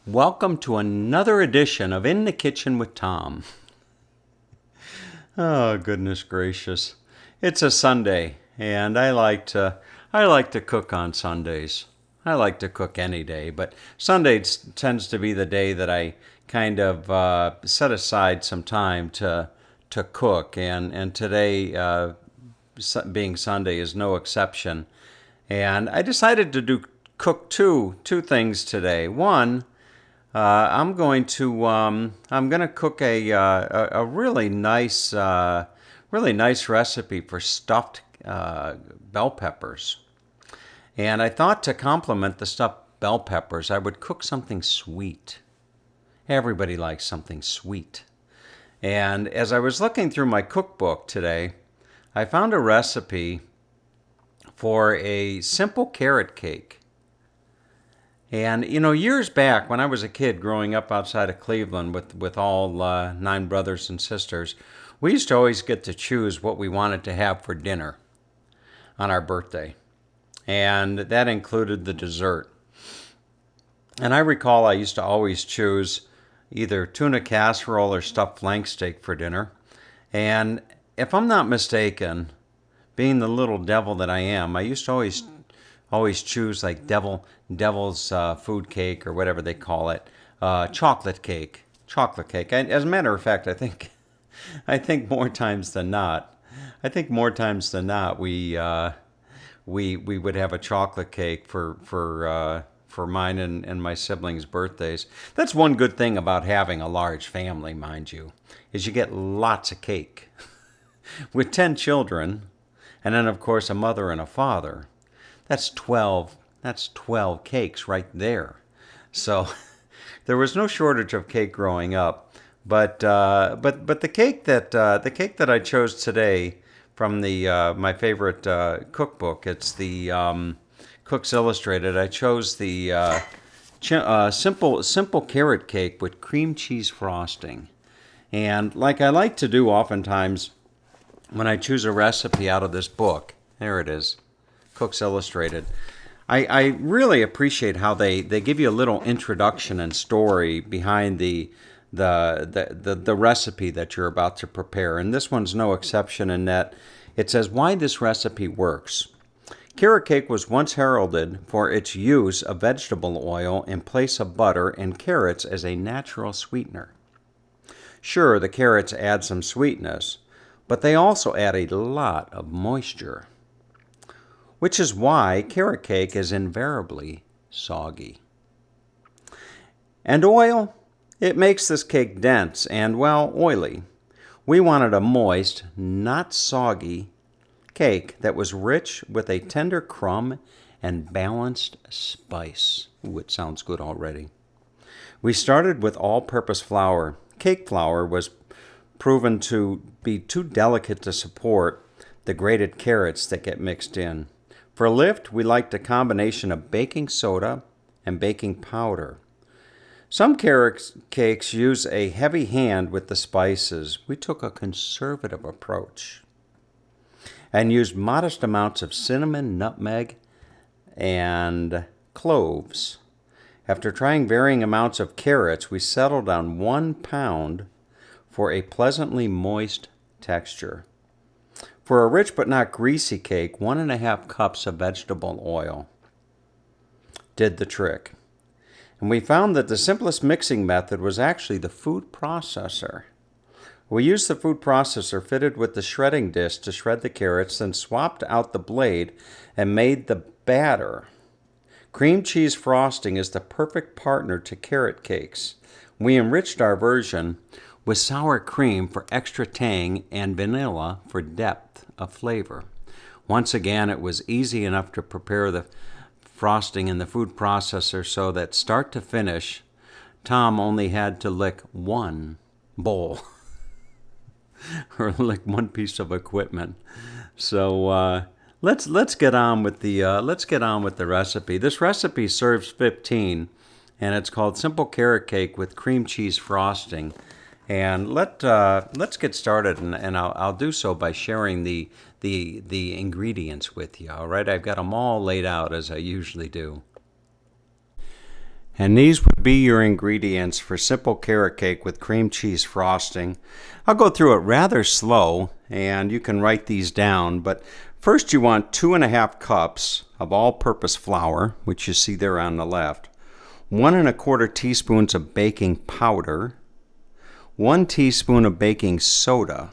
Welcome to another edition of In the Kitchen with Tom. Oh, goodness gracious. It's a Sunday, and I like to cook on Sundays. I like to cook any day, but Sunday tends to be the day that I kind of set aside some time to cook, and today, being Sunday, is no exception. And I decided to cook two things today. One, I'm going to cook a really nice recipe for stuffed bell peppers. And I thought to complement the stuffed bell peppers, I would cook something sweet. Everybody likes something sweet. And as I was looking through my cookbook today, I found a recipe for a simple carrot cake. And, years back when I was a kid growing up outside of Cleveland with all 9 brothers and sisters, we used to always get to choose what we wanted to have for dinner on our birthday. And that included the dessert. And I recall I used to always choose either tuna casserole or stuffed flank steak for dinner. And if I'm not mistaken, being the little devil that I am, I used to always choose like devil's food cake or whatever they call it, chocolate cake. As a matter of fact, I think more times than not, we would have a chocolate cake for mine and my siblings' birthdays. That's one good thing about having a large family, mind you, is you get lots of cake. With 10 children, and then of course a mother and a father, that's 12 cakes right there. So there was no shortage of cake growing up. But the cake that I chose today from the my favorite cookbook, it's the Cook's Illustrated. I chose the simple carrot cake with cream cheese frosting. And like I like to do oftentimes when I choose a recipe out of this book, there it is, Cook's Illustrated, I really appreciate how they give you a little introduction and story behind the recipe that you're about to prepare. And this one's no exception in that it says why this recipe works. Carrot cake was once heralded for its use of vegetable oil in place of butter and carrots as a natural sweetener. Sure, the carrots add some sweetness, but they also add a lot of moisture, which is why carrot cake is invariably soggy. And oil? It makes this cake dense and, well, oily. We wanted a moist, not soggy cake that was rich with a tender crumb and balanced spice. Ooh, it sounds good already. We started with all-purpose flour. Cake flour was proven to be too delicate to support the grated carrots that get mixed in. For lift, we liked a combination of baking soda and baking powder. Some carrot cakes use a heavy hand with the spices. We took a conservative approach and used modest amounts of cinnamon, nutmeg, and cloves. After trying varying amounts of carrots, we settled on 1 pound for a pleasantly moist texture. For a rich but not greasy cake, 1.5 cups of vegetable oil did the trick. And we found that the simplest mixing method was actually the food processor. We used the food processor fitted with the shredding disc to shred the carrots, then swapped out the blade and made the batter. Cream cheese frosting is the perfect partner to carrot cakes. We enriched our version with sour cream for extra tang and vanilla for depth of flavor. Once again, it was easy enough to prepare the frosting in the food processor so that start to finish, Tom only had to lick one bowl or lick one piece of equipment. So let's get on with the recipe. This recipe serves 15, and it's called Simple Carrot Cake with Cream Cheese Frosting. And let's get started, and I'll do so by sharing the ingredients with you. All right, I've got them all laid out as I usually do. And these would be your ingredients for simple carrot cake with cream cheese frosting. I'll go through it rather slow, and you can write these down. But first you want 2½ cups of all-purpose flour, which you see there on the left, 1¼ teaspoons of baking powder, 1 teaspoon of baking soda.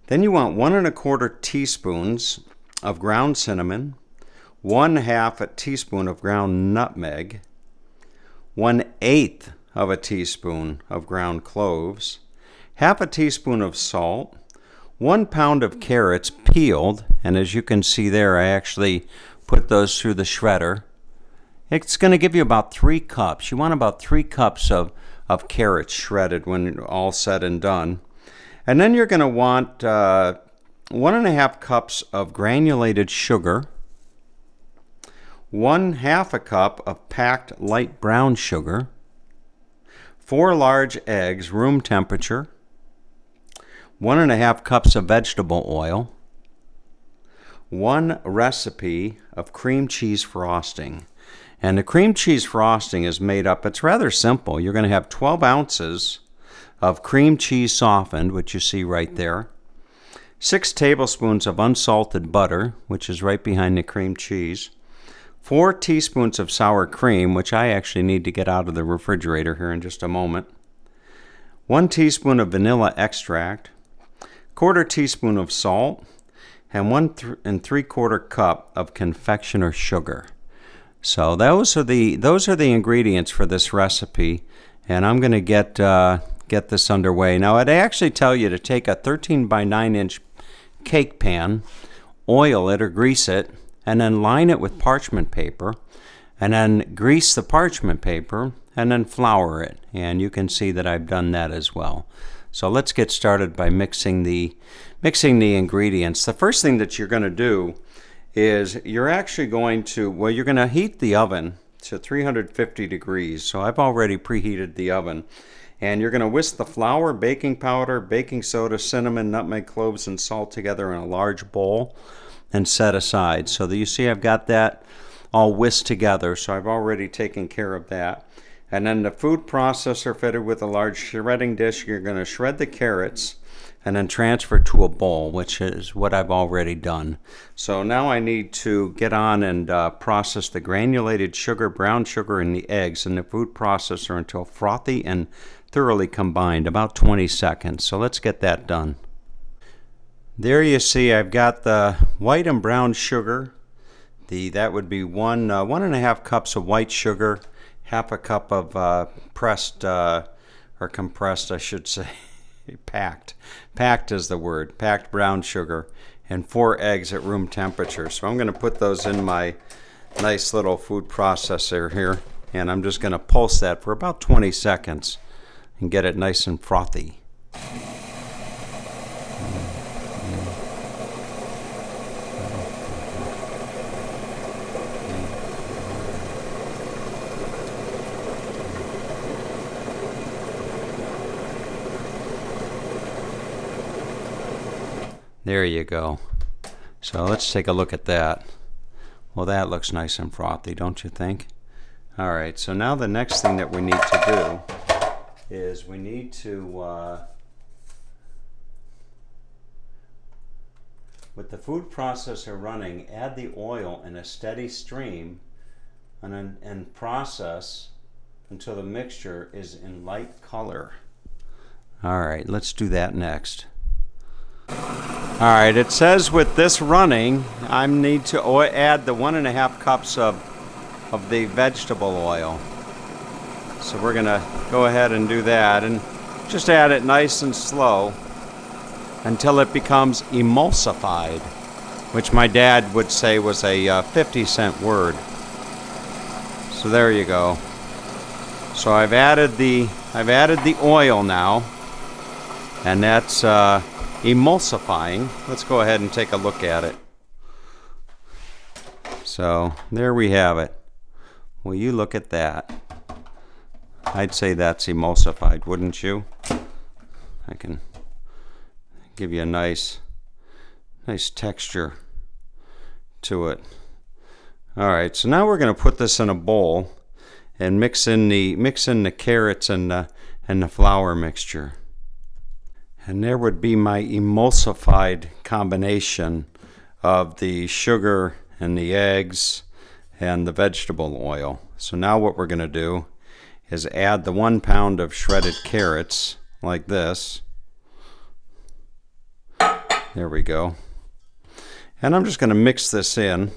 Then you want 1¼ teaspoons of ground cinnamon, 1/2 teaspoon of ground nutmeg, 1/8 of a teaspoon of ground cloves, 1/2 teaspoon of salt, 1 pound of carrots peeled, and as you can see there, I actually put those through the shredder. It's going to give you about 3 cups. You want about 3 cups of carrots shredded when all said and done. And then you're going to want 1½ cups of granulated sugar, 1/2 cup of packed light brown sugar, 4 large eggs, room temperature, 1½ cups of vegetable oil, 1 recipe of cream cheese frosting. And the cream cheese frosting is made up, it's rather simple. You're going to have 12 ounces of cream cheese softened, which you see right there, 6 tablespoons of unsalted butter, which is right behind the cream cheese, 4 teaspoons of sour cream, which I actually need to get out of the refrigerator here in just a moment, 1 teaspoon of vanilla extract, 1/4 teaspoon of salt, and 1 3/4 cup of confectioner sugar. So those are the ingredients for this recipe, and I'm going to get this underway. Now, I'd actually tell you to take a 13 by 9 inch cake pan, oil it or grease it, and then line it with parchment paper, and then grease the parchment paper, and then flour it. And you can see that I've done that as well. So let's get started by mixing the ingredients. The first thing that you're going to do is you're actually going to, you're going to heat the oven to 350 degrees. So I've already preheated the oven. And you're going to whisk the flour, baking powder, baking soda, cinnamon, nutmeg, cloves, and salt together in a large bowl and set aside. So that you see I've got that all whisked together. So I've already taken care of that. And then the food processor fitted with a large shredding dish, you're going to shred the carrots and then transfer to a bowl, which is what I've already done. So now I need to get on and process the granulated sugar, brown sugar, and the eggs in the food processor until frothy and thoroughly combined, about 20 seconds. So let's get that done. There you see I've got the white and brown sugar. That would be 1.5 cups of white sugar, 1/2 cup of pressed or compressed, I should say. Packed is the word, packed brown sugar, and 4 eggs at room temperature. So I'm going to put those in my nice little food processor here, and I'm just going to pulse that for about 20 seconds and get it nice and frothy. There you go. So let's take a look at that. Well, that looks nice and frothy, don't you think? All right, so now the next thing that we need to do is we need to, with the food processor running, add the oil in a steady stream and process until the mixture is in light color. All right, let's do that next. All right, it says with this running, I need to add the 1.5 cups of the vegetable oil. So we're going to go ahead and do that and just add it nice and slow until it becomes emulsified, which my dad would say was a 50-cent word. So there you go. So I've added the oil now, and that's emulsifying. Let's go ahead and take a look at it. So there we have it. Well, you look at that. I'd say that's emulsified, wouldn't you? I can give you a nice texture to it. All right, so now we're going to put this in a bowl, and mix in the carrots and the flour mixture. And there would be my emulsified combination of the sugar and the eggs and the vegetable oil. So now what we're going to do is add the 1 pound of shredded carrots like this. There we go. And I'm just going to mix this in,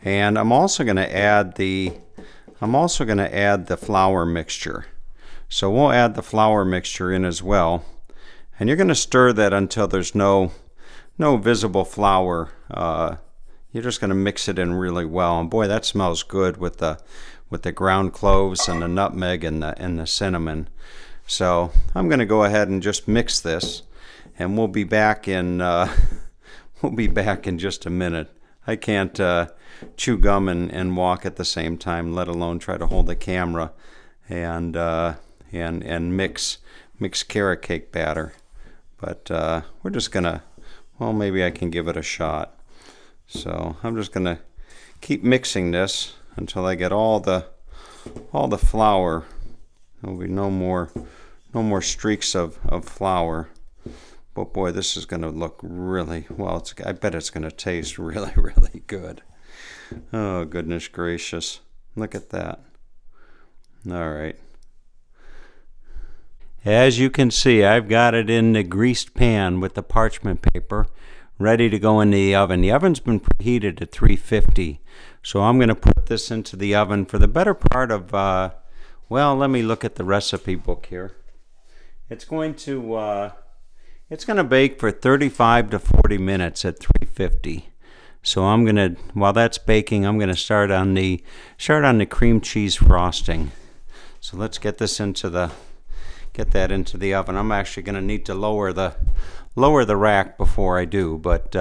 and I'm also going to add the flour mixture. So we'll add the flour mixture in as well, and you're going to stir that until there's no visible flour. You're just going to mix it in really well, and boy, that smells good with the ground cloves and the nutmeg and the cinnamon. So I'm going to go ahead and just mix this, and we'll be back in just a minute. I can't chew gum and walk at the same time, let alone try to hold the camera and mix carrot cake batter. But we're just gonna, well, maybe I can give it a shot. So I'm just gonna keep mixing this until I get all the flour. There'll be no more streaks of flour. But boy, this is going to look really well. I bet it's going to taste really, really good. Oh, goodness gracious. Look at that. All right. As you can see, I've got it in the greased pan with the parchment paper, ready to go in the oven. The oven's been preheated at 350. So I'm going to put this into the oven for the better part of, well, let me look at the recipe book here. It's going to bake for 35 to 40 minutes at 350. So I'm going to, while that's baking, I'm going to start on the cream cheese frosting. So let's get that into the oven. I'm actually going to need to lower the rack before I do, but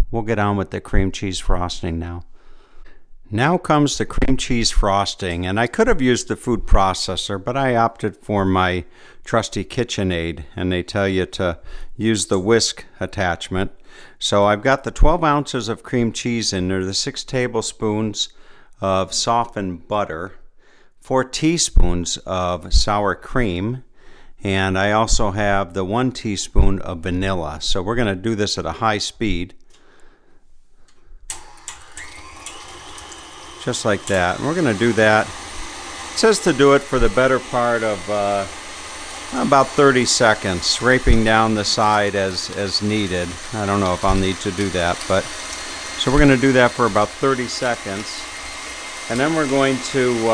we'll get on with the cream cheese frosting now. Now comes the cream cheese frosting, and I could have used the food processor, but I opted for my trusty KitchenAid, and they tell you to use the whisk attachment. So I've got the 12 ounces of cream cheese in there, the 6 tablespoons of softened butter, 4 teaspoons of sour cream, and I also have the 1 teaspoon of vanilla. So we're going to do this at a high speed. Just like that. And we're going to do that. It says to do it for the better part of about 30 seconds, scraping down the side as needed. I don't know if I'll need to do that, but so we're going to do that for about 30 seconds. And then we're going to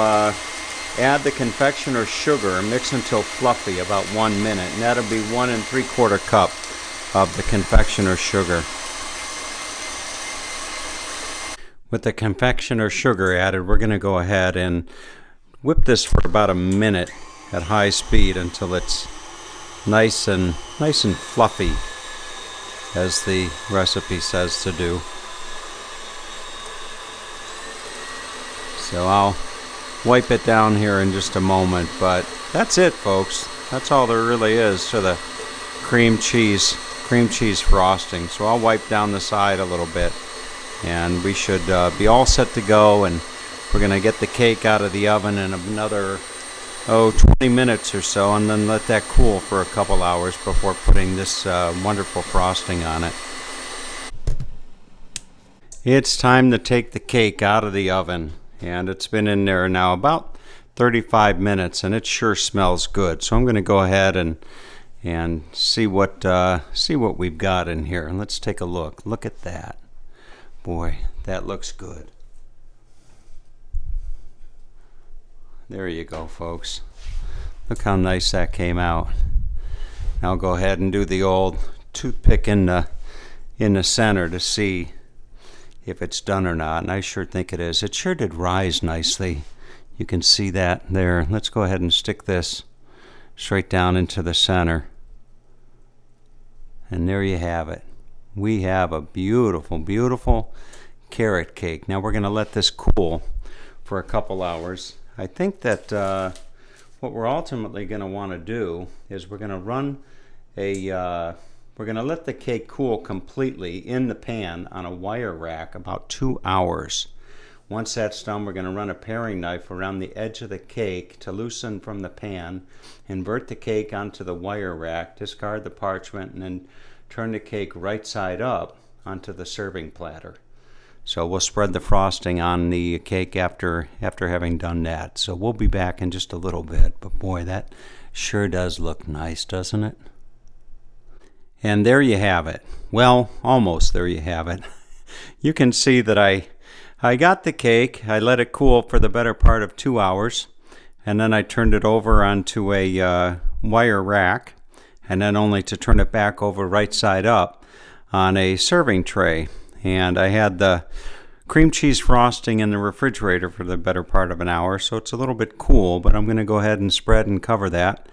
add the confectioner's sugar and mix until fluffy, about 1 minute. And that'll be 1 3/4 cup of the confectioner's sugar. With the confectioner's sugar added, we're going to go ahead and whip this for about a minute at high speed until it's nice and fluffy, as the recipe says to do. So I'll wipe it down here in just a moment, but that's it, folks. That's all there really is to the cream cheese frosting. So I'll wipe down the side a little bit, and we should be all set to go. And we're going to get the cake out of the oven in another 20 minutes or so, and then let that cool for a couple hours before putting this wonderful frosting on it. It's time to take the cake out of the oven, and it's been in there now about 35 minutes, and it sure smells good. So I'm going to go ahead and see what we've got in here. And let's take a look. Look at that. Boy, that looks good. There you go, folks. Look how nice that came out. Now I'll go ahead and do the old toothpick in the center to see if it's done or not, and I sure think it is. It sure did rise nicely. You can see that there. Let's go ahead and stick this straight down into the center. And there you have it. We have a beautiful, beautiful carrot cake. Now we're going to let this cool for a couple hours. I think that what we're ultimately going to want to do is we're going to let the cake cool completely in the pan on a wire rack about 2 hours. Once that's done, we're going to run a paring knife around the edge of the cake to loosen from the pan, invert the cake onto the wire rack, discard the parchment, and then turn the cake right side up onto the serving platter. So we'll spread the frosting on the cake after having done that. So we'll be back in just a little bit. But boy, that sure does look nice, doesn't it? And there you have it. Well, almost there you have it. You can see that I got the cake. I let it cool for the better part of 2 hours. And then I turned it over onto a wire rack. And then only to turn it back over right side up on a serving tray. And I had the cream cheese frosting in the refrigerator for the better part of an hour, so it's a little bit cool, but I'm going to go ahead and spread and cover that.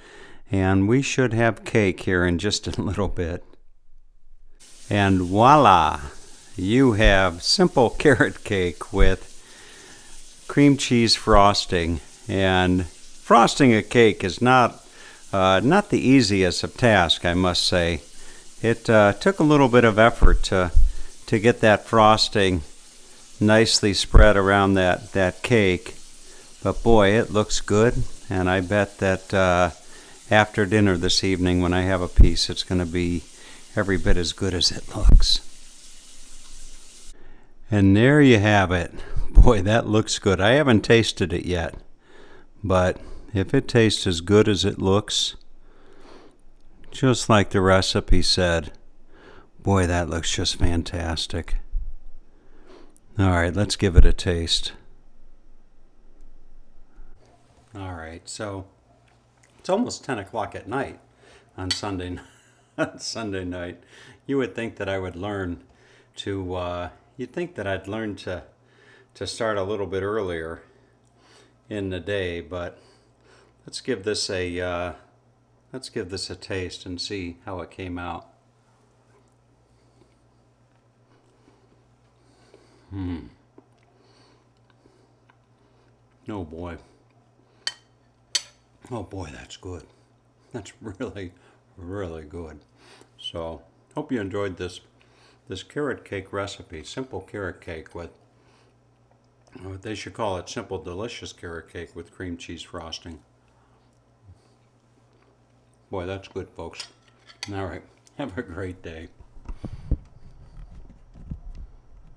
And we should have cake here in just a little bit. And voila! You have simple carrot cake with cream cheese frosting. And frosting a cake is not the easiest of tasks, I must say. It took a little bit of effort to get that frosting nicely spread around that cake. But boy, it looks good. And I bet that after dinner this evening when I have a piece, it's going to be every bit as good as it looks. And there you have it. Boy, that looks good. I haven't tasted it yet. But if it tastes as good as it looks, just like the recipe said, boy, that looks just fantastic. All right, let's give it a taste. All right, so it's almost 10 o'clock at night on Sunday night. You would think that I would learn to, you'd think that I'd learn to start a little bit earlier in the day, but let's give this a taste and see how it came out. Oh boy. Oh boy, that's good. That's really, really good. So, hope you enjoyed this carrot cake recipe. Simple carrot cake with, they should call it simple delicious carrot cake with cream cheese frosting. Boy, that's good, folks. All right, have a great day.